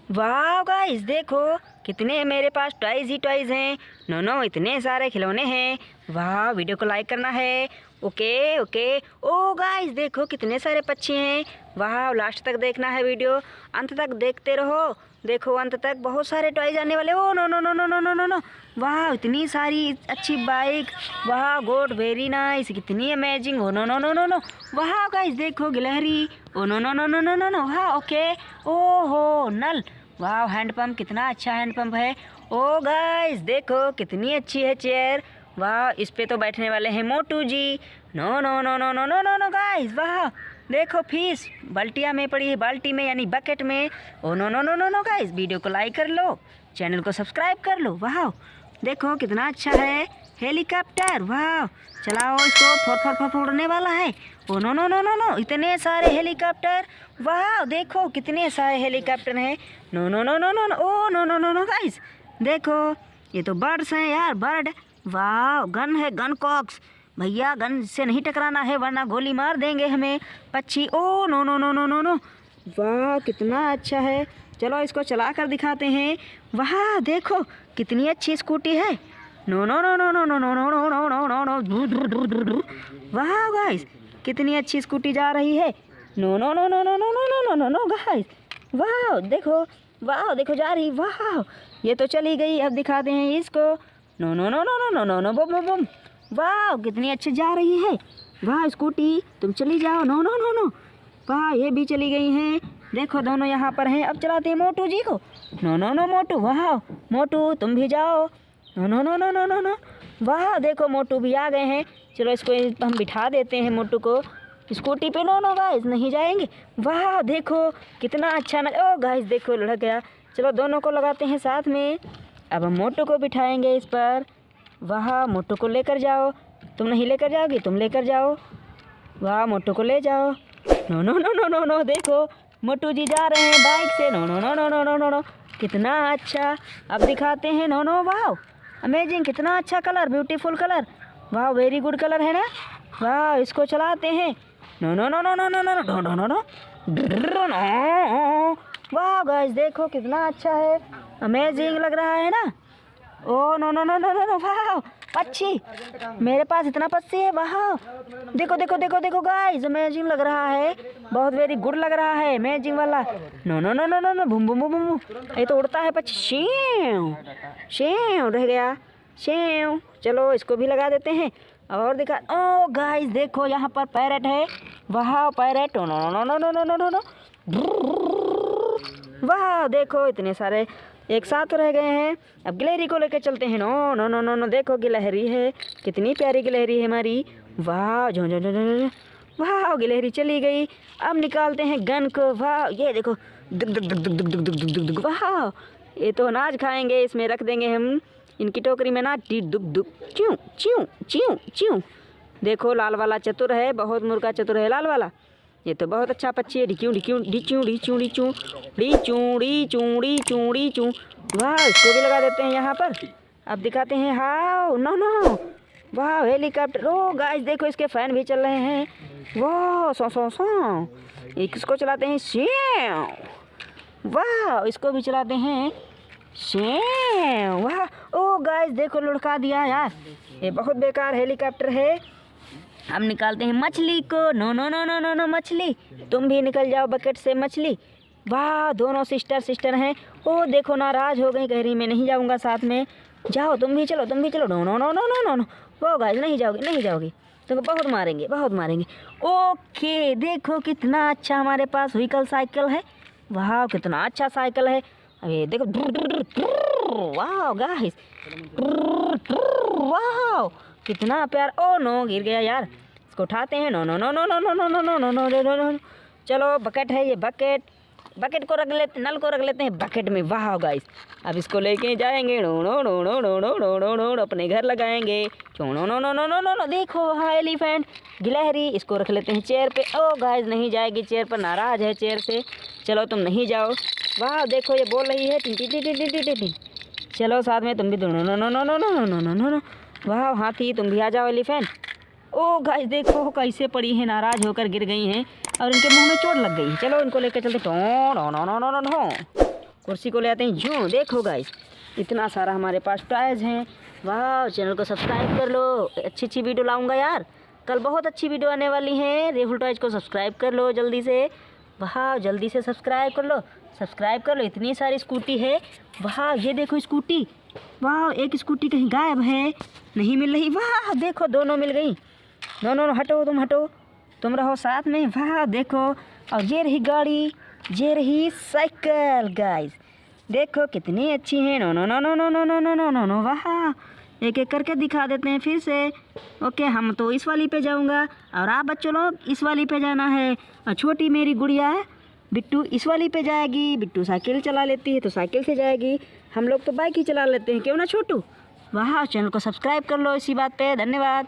वाह गाइस देखो कितने मेरे पास टॉयज ही टॉयज हैं। नो नो इतने सारे खिलौने हैं। वाह वीडियो को लाइक करना है। Okay okay. ओ गाइस देखो कितने सारे पक्षी हैं। वाह लास्ट तक देखना है वीडियो, अंत तक देखते रहो। देखो अंत तक बहुत सारे टॉयज आने वाले। Oh no no no no no no no no. वाह इतनी सारी अच्छी बाइक। वाह गुड वेरी नाइस, कितनी amazing. Oh no no no no no. वाह गाइस देखो गिलहरी। Oh no no no no no no no. वाह ओके। ओहो नल। वाह हैंडपम्प, कितना अच्छा हैंडपम्प है। ओ गाइस देखो कितनी अच्छी है चेयर। वाह इस पे तो बैठने वाले हैं Motu ji. No no no no no no no no guys. वाह देखो फिश बाल्टिया में पड़ी है, बाल्टी में यानी बकेट में। Oh no no no no no guys, video को लाइक कर लो, चैनल को सब्सक्राइब कर लो। वाह देखो कितना अच्छा है हेलीकॉप्टर। वाह चलाओ इसको, फोर फोर फोर फोड़ने वाला है। ओ नो नो नो नो नो, इतने सारे हेलीकॉप्टर। वाह देखो कितने सारे हेलीकॉप्टर हैं। No no no no no no. Oh no no no no guys देखो ये तो बर्ड्स हैं यार, बर्ड। वाह गन है, गन कॉक्स। भैया गन से नहीं टकराना है वरना गोली मार देंगे हमें पक्षी। Oh no no no no no no. वाह कितना अच्छा है, चलो इसको चला कर दिखाते हैं। वाह देखो कितनी अच्छी स्कूटी है। No no no no no no no no no no no no. वाह गाइस कितनी अच्छी स्कूटी जा रही है। No no no no no no no no no no guys. वाह देखो, वाह देखो जा रही। वाह ये तो चली गई, अब दिखाते हैं इसको। No no no no no no no no बम बम बम। वाह कितनी अच्छी जा रही है। वाह स्कूटी तुम चली जाओ। No no no no. वाह ये भी चली गई हैं। देखो दोनों यहाँ पर हैं। अब चलाते हैं मोटू जी को। No no no Motu. वाह मोटू तुम भी जाओ। No no no no no no no. वाह देखो मोटू भी आ गए हैं। चलो इसको हम बिठा देते हैं मोटू को स्कूटी पे। नो नो गाइस नहीं जाएंगे। वाह देखो कितना अच्छा न। ओ गाइस देखो लड़क गया। चलो दोनों को लगाते हैं साथ में। अब हम मोटू को बिठाएंगे इस पर। वाह मोटू को लेकर जाओ। तुम नहीं लेकर जाओगी, तुम लेकर जाओ। वाह मोटू को ले जाओ। No no no no no no. देखो मोटू जी जा रहे हैं बाइक से। No no no no no no no no. कितना अच्छा, अब दिखाते हैं। नो नो वाह अमेजिंग, कितना अच्छा कलर, ब्यूटीफुल कलर। वाह वेरी गुड कलर है ना। वाह इसको चलाते हैं। No no no no no no no no no no no. वाह गाइस देखो कितना अच्छा है, अमेजिंग लग रहा है ना। Oh no no no no no no. वाह पक्षी, मेरे पास इतना पक्षी है। वाह देखो देखो देखो देखो गाइस अमेजिंग लग रहा है, बहुत वेरी गुड लग रहा है, अमेजिंग वाला। No no no no no no boom boom boom boom. ये तो उड़ता है पक्षी। शेव शेव रह गया शेव। चलो इसको भी लगा देते हैं और दिखा। ओ गाइस देखो यहाँ पर पैरेट है। वाह parrot. No no no no no no no no. वाह देखो इतने सारे एक साथ रह गए हैं। अब गिलहरी को लेकर चलते हैं। No no no no no. देखो गिलहरी है, कितनी प्यारी गिलहरी है हमारी। वाह जो जो जो जो। वाह गिलहरी चली गई। अब निकालते हैं गन को। वाह ये देखो दुग दुग दुग दुग दुग दुग दुग दुग दुग। वाह ये तो अनाज खाएंगे, इसमें रख देंगे हम इनकी टोकरी में ना। टी दुग दुग च्यों च्यों च्यों च्यों। देखो लाल वाला चतुर है, बहुत मुर्गा चतुर है लाल वाला। ये तो बहुत अच्छा पक्षी है। डिक्यूं डिक्यूं डिच्यूं डिच्यूं डिच्यूं डिच्यूं डिच्यूं डिच्यूं डिच्यूं। वाह इसको भी लगा देते हैं यहाँ पर। अब दिखाते हैं। How no no. वाह हेलीकॉप्टर। ओ गाइस देखो इसके फैन भी चल रहे हैं। वाह सौ सौ सौ। इसको चलाते हैं शेव। वाह इसको भी चलाते हैं शेव। वाह ओ गाइस देखो लुढ़का दिया यार, ये बहुत बेकार हेलीकॉप्टर है। हम निकालते हैं मछली को। No no no no no no मछली तुम भी निकल जाओ बकेट से मछली। वाह दोनों सिस्टर सिस्टर हैं। ओ देखो नाराज हो गई, कह रही मैं नहीं जाऊंगा साथ में। जाओ तुम भी चलो, तुम भी चलो। No no no no no no no. वो गाइस नहीं जाओगी नहीं जाओगी, तुमको बहुत मारेंगे बहुत मारेंगे। ओके देखो कितना अच्छा हमारे पास व्हीकल साइकिल है। वाह कितना अच्छा साइकिल है। अरे देखो वाह गाइस वाह कितना प्यार। ओ नो गिर गया यार, इसको उठाते हैं। No no no no no no no no no no no no no. चलो बकेट है ये, बकेट बकेट को रख लेते, नल को रख लेते हैं बकेट में। वाह गाइस अब इसको लेके जाएंगे। No no no no no no no no no अपने घर लगाएंगे। No no no no no no no. देखो वहाँ एलिफेंट गिलहरी, इसको रख लेते हैं चेयर पे। ओ गाइस नहीं जाएगी चेयर पर, नाराज है चेयर से। चलो तुम नहीं जाओ। वाह देखो ये बोल रही है टी टी टी टी टी टी टी। चलो साथ में तुम भी। No no no no no no no no no no. वाह हाथी तुम भी आ जाओ एलिफेंट। ओ गाइस देखो कैसे पड़ी हैं, नाराज होकर गिर गई हैं और इनके मुंह में चोट लग गई। चलो इनको लेकर चलते। टो no no no no no. कुर्सी को ले आते हैं। जो देखो गाइस इतना सारा हमारे पास टॉयज़ हैं। वाह, चैनल को सब्सक्राइब कर लो, अच्छी वीडियो लाऊंगा यार, कल बहुत अच्छी वीडियो आने वाली है। रेफुल टॉयज़ को सब्सक्राइब कर लो जल्दी से। वाह, जल्दी से सब्सक्राइब कर लो। इतनी सारी स्कूटी है। वाह, ये देखो स्कूटी। वाह, एक स्कूटी कहीं गायब है, नहीं मिल रही। वाह देखो, दोनों मिल गई। दोनों हटो, तुम रहो साथ में। वाह देखो, और ये रही गाड़ी, ये रही साइकिल। गाइस देखो कितनी अच्छी है। No no no no no no no no no no no. वाह, एक एक करके दिखा देते हैं फिर से। ओके, हम तो इस वाली पे जाऊंगा और आप बच्चों लोग इस वाली पे जाना है। और छोटी मेरी गुड़िया बिट्टू इस वाली पे जाएगी। बिट्टू साइकिल चला लेती है तो साइकिल से जाएगी, हम लोग तो बाइक ही चला लेते हैं, क्यों ना छोटू। वाह, चैनल को सब्सक्राइब कर लो इसी बात पे। धन्यवाद।